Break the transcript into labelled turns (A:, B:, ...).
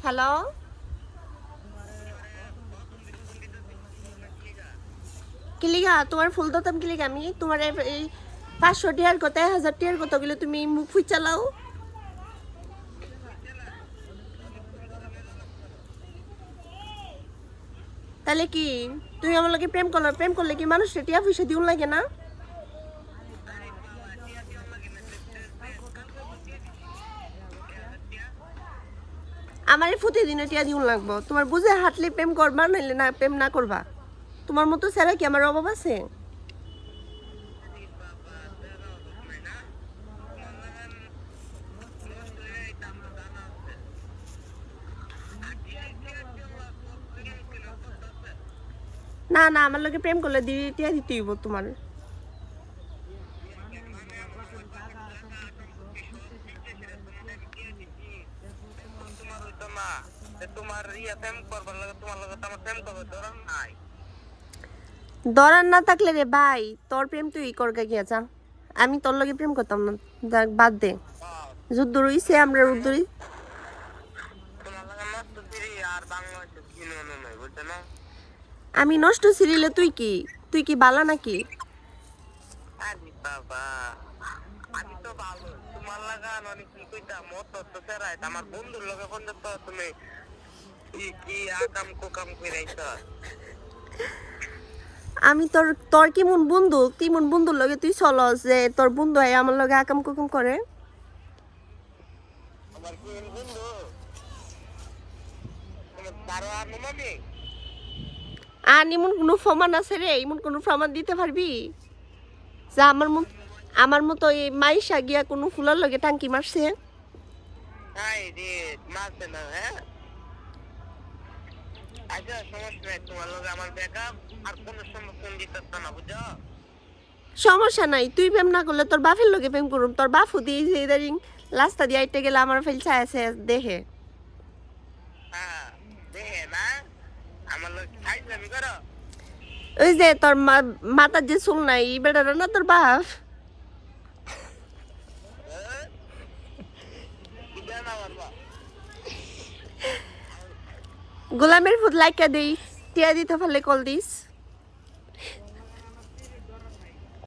A: Hello, কিলিগা তোমার ফুল দতাম কিলিগা আমি তোমার এই 500 টিয়ার কথা 1000 টিয়ার কথা গেলে তুমি মুখ ফুই চালাও। তাহলে কি তুমি আমার লগে প্রেম করলে কি মানুষ টিয়া পয়সা দিউন লাগে না? আমার প্রতিদিনে টিয়া দিউন লাগবো। তোমার বুঝে হাঁটলে প্রেম করবা, নাইলে না প্রেম না করবা। তোমার মতো ছাড়া কি আমার অভাব আছে? না না, আমার লগে প্রেম করলে টিয়া দিতে হইব তোমার। দরার না থাকলে রে ভাই, তোর প্রেম তুই করগা গিয়া যা। আমি তোর লগে প্রেম করতাম না, বাদ দে। যুদ্ধ রইছে আমরা রুদ্ধরি। আমি নষ্ট ছিলিলে তুই কি বালা নাকি?
B: আমার বন্ধুর লগে পর্যন্ত তুমি কি আকাম কুকাম কইরাইছ।
A: আমি তোর কিমন বন্ধুর লগে তুই চলস যে তোর বন্ধু আয় আমার লগে আকাম কুকাম করে?
B: আমার কি বন্ধু তুমি তারও আনুমানি
A: আর এমন কোনো প্রমাণ আছে রে? এমন কোনো প্রমাণ দিতে পারবি যা আমার মতো এই মাইশা গিয়া কোনো ফুলার লগে টাঙ্কি মারছে?
B: হাই রে মারছে না। হ্যাঁ আচ্ছা সমস্যা নাই, তোমার লগে আমার ব্যাকআপ আর কোনো সমস্যা দিতে না, বুঝছো?
A: সমস্যা নাই, তুই প্রেম না করলে তোর বাপের লগে প্রেম করুম। তোর বাপু দিয়ে যে ইদারিং রাস্তা দিয়ে আইতে গেলে আমার ফেল ছায় আছে দেখে।
B: হ্যাঁ দেখে না আমার লগে খাইছামি করো।
A: ওই যে তোর মাথার যে চুল নাই এই বেটাটা না তোর বাপ। গোলামের ফুট লাইকা দেই, টিয়া দিতে পারলে কল দিস।